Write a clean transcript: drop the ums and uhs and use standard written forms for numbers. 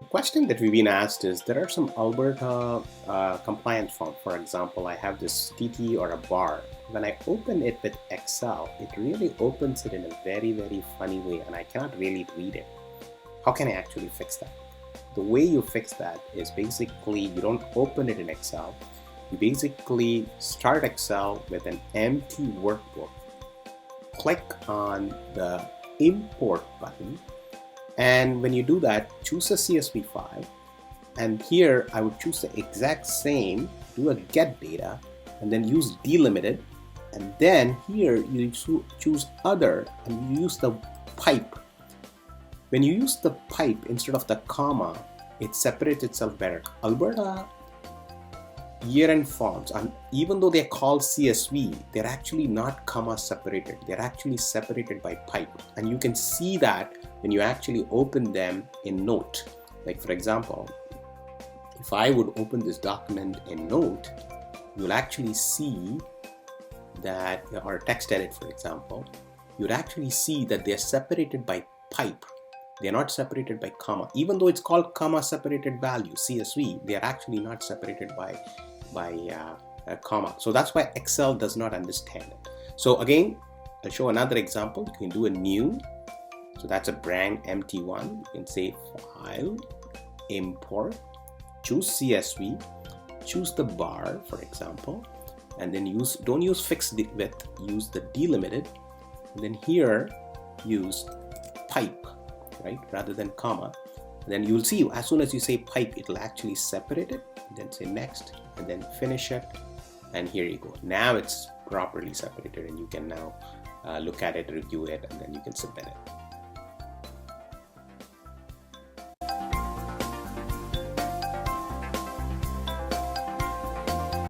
The question that we've been asked is, there are some Alberta compliant forms. For example, I have this TT or a bar. When I open it with Excel, it really opens it in a very, very funny way, and I cannot really read it. How can I actually fix that? The way you fix that is basically you don't open it in Excel. You basically start Excel with an empty workbook. Click on the import button. And when you do that, choose a CSV file. And here I would choose the exact same, do a get data, and then use delimited. And then here you choose other and you use the pipe. When you use the pipe instead of the comma, it separates itself better. Alberta year-end forms, and even though they're called CSV, they're actually not comma separated. They're actually separated by pipe. And you can see that when you actually open them in Note. Like for example, if I would open this document in Note, you'll actually see that, or text edit for example, you'd actually see that they're separated by pipe. They're not separated by comma. Even though it's called comma separated value, CSV, they're actually not separated by a comma. So that's why Excel does not understand it. So again, I'll show another example. You can do a new. So that's a brand empty one. You can say file, import, choose CSV, choose the bar, for example, and then don't use fixed width, use the delimited, and then here use pipe, right, rather than comma. And then you'll see as soon as you say pipe, it'll actually separate it, and then say next, and then finish it, and here you go. Now it's properly separated, and you can now look at it, review it, and then you can submit it.